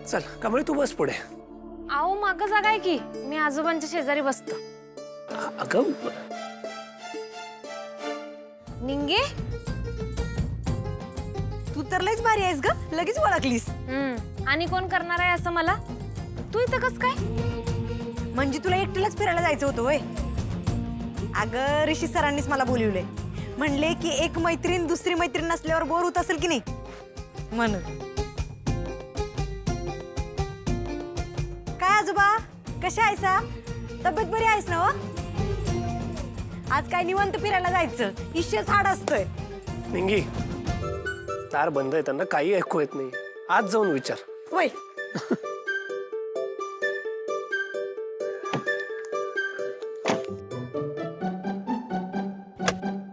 चल कमळी तू बस पुढे. आओ माग जागा आहे की, मी आजोबांच्या शेजारी बसतो. अगं निंगे तू तर लयच भारी आहेस ग, लगेच ओळखलीस. आणि कोण करणार आहे असं मला? तू इथं कस काय? म्हणजे तुला एकटीलाच फिरायला जायचं होतं होय? अगं ऋषी सरांनीच मला बोलवलंय. म्हणले की एक मैत्रीण दुसरी मैत्रीण नसल्यावर बोर होत असेल की नाही म्हणून. काय आजोबा कशा आहेसा? तब्येत बरी आहेस ना? आज काय निवांत फिरायला जायचं, इश्यच हाड असतोय. निंगी दार बंद आहे, त्यांना काही ऐकू येत नाही. आज जाऊन विचार. वय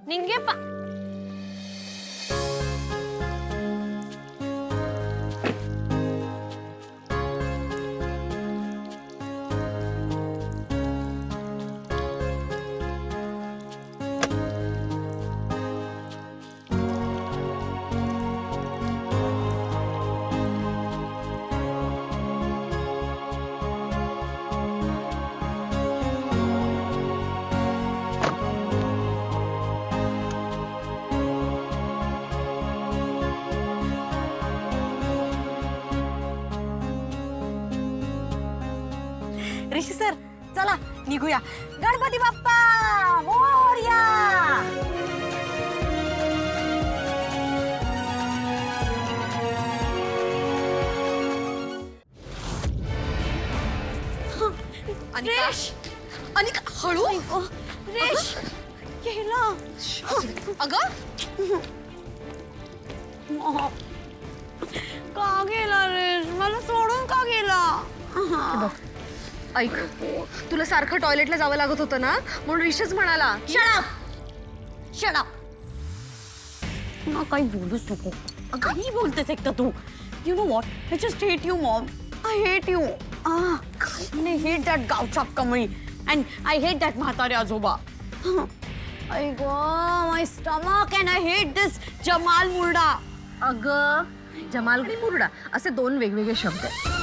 निंगे पा ऋषी सर चला निघूया. गणपती बाप्पा मोरया. अनिका हळू रेश गेला. अगं का गेला रेश? मला सोडून का गेला? ऐक, तुला सारखं टॉयलेटला जावं लागत होतं ना, म्हणून ऋषीच म्हणाला शट ना काही बोलूच नको. काही बोलतेस एक तर तू. You know what, I just hate you mom. I hate you. I hate that गावचाप Kamali and I hate that म्हातारे आजोबा. I go my stomach and I hate this Jamal मुर्डा. अगं जमाल आणि मुरडा असे दोन वेगवेगळे शब्द आहेत.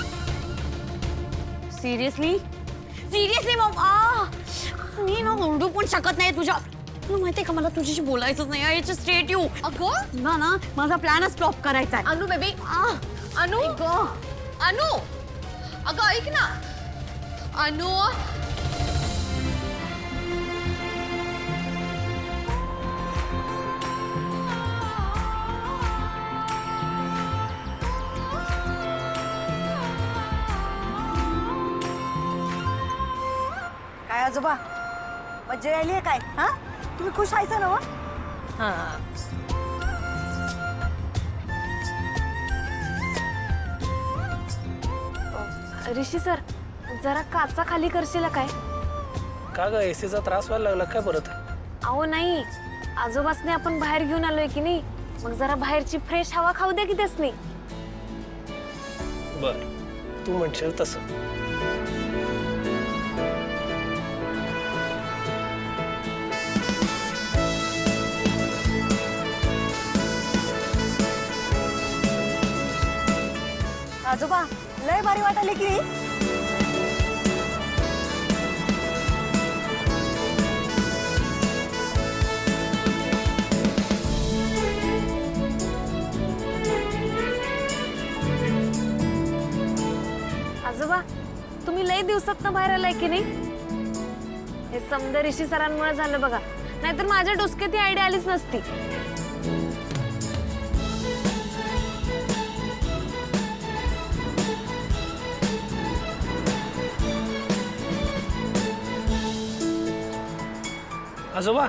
Seriously seriously Maugham. मी ना ओरडू पण शकत नाही तुझ्या. तुला माहितीये का मला तुझ्याशी बोलायचंच नाही. I just hate you. अगं ना माझा प्लॅनच फ्लॉप करायचा आहे. अनु बेबी, अनु अनु अगं ऐक ना अनु. काय आजोबा मज्जा आली आहे काय? हा तुम्ही खुश आहेसा ना? ऋषी सर जरा काचा खाली करशील काय? का ग एसीचा त्रास व्हायला लागला काय परत? अहो नाही, आजोबासने आपण बाहेर घेऊन आलोय की नाही, मग जरा बाहेरची फ्रेश हवा खाऊ दे की त्यासनी. बर तू म्हणशील तसं. आजोबा लय भारी वाटायले की. आजोबा तुम्ही लई दिवसातनं बाहेर आलाय की नाही? हे समजा ऋषी सरांमुळे झालं बघा, नाहीतर माझ्या डोसक्यात ही आयडिया आलीच नसती. आजोबा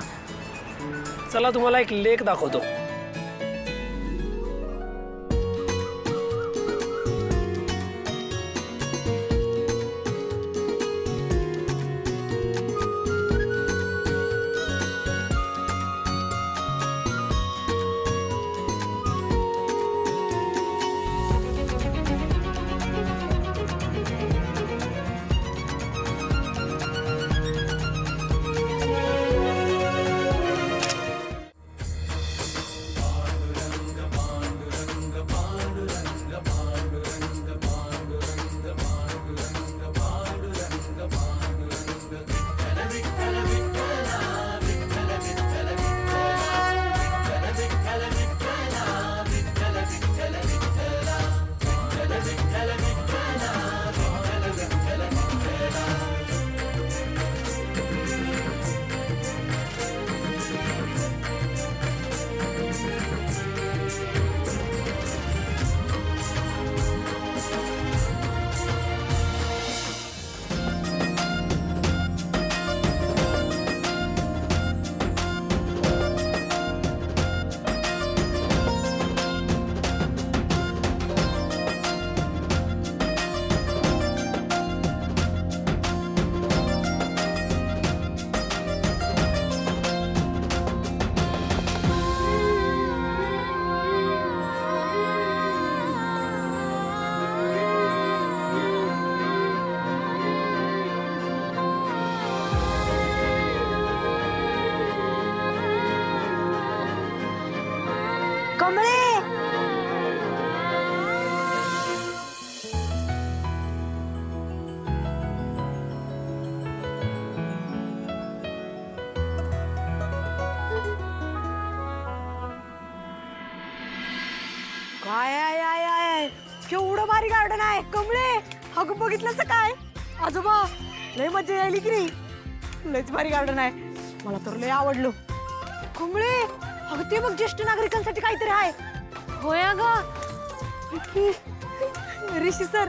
चला तुम्हाला एक लेख दाखवतो. भारी गार्डन आहे कमळे. अगं बघितलंस काय आजोबा, लय मजा यायली की नाही. लयच भारी गार्डन आहे, मला तर लय आवडलो. कमळे अगं ते बघ, ज्येष्ठ नागरिकांसाठी काहीतरी आहे. होय अगं. ऋषी सर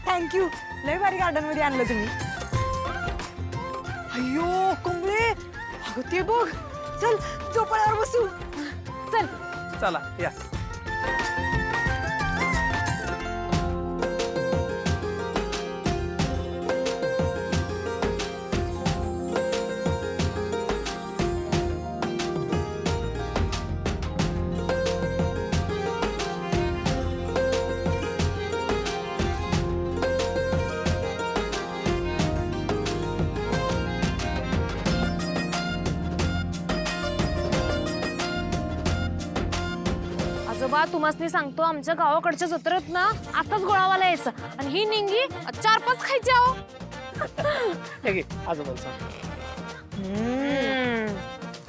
थँक्यू, लय भारी गार्डन मध्ये आणलं तुम्ही. अय्यो कमळे अगं ते बघ, चल झोपाळ्यावर बसू. चल. चला या. आजोबा तुम्हाला सांगतो, आमच्या गावाकडच्या जत्रेत ना आताच गोळावाला यायचं आणि ही निंगी 4-5 खायची आहो. हे घे आजोबांचा.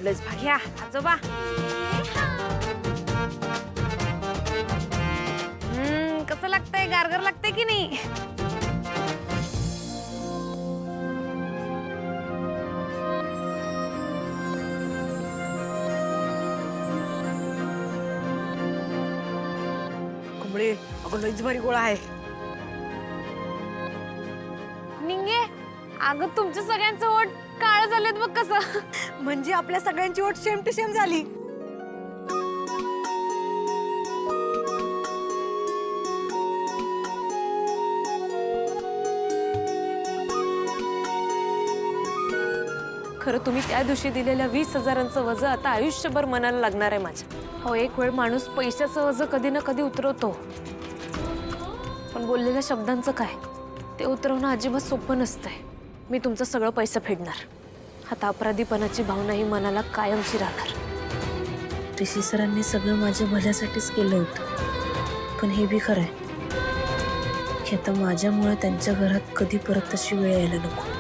लयच भारी आहे, आजोबा. कसं लागतंय, गारगार लागतंय की नाही? कमळे अगं लयच भारी गोळा आहे. निंगे अगं तुमच्या सगळ्यांचं ओठ काळं झालेत बघ कसं. म्हणजे आपल्या सगळ्यांची ओट सेम टू सेम झाली. खरं तुम्ही त्या दिवशी दिलेल्या 20,000चं वजन आता आयुष्यभर मनाला लागणार आहे माझ्या. हो, एक वेळ माणूस पैशाचं वजन कधी ना कधी उतरवतो, पण बोललेल्या शब्दांचं काय, ते उतरवणं अजिबात सोपं नसतंय. मी तुमचं सगळं पैसे फेडणार. आता अपराधीपणाची भावना ही मनाला कायमची राहणार. ऋषी सरांनी सगळं माझ्या भल्यासाठीच केलं होतं, पण हे बी खरं आहे की आता माझ्यामुळे त्यांच्या घरात कधी परत तशी वेळ यायला नको.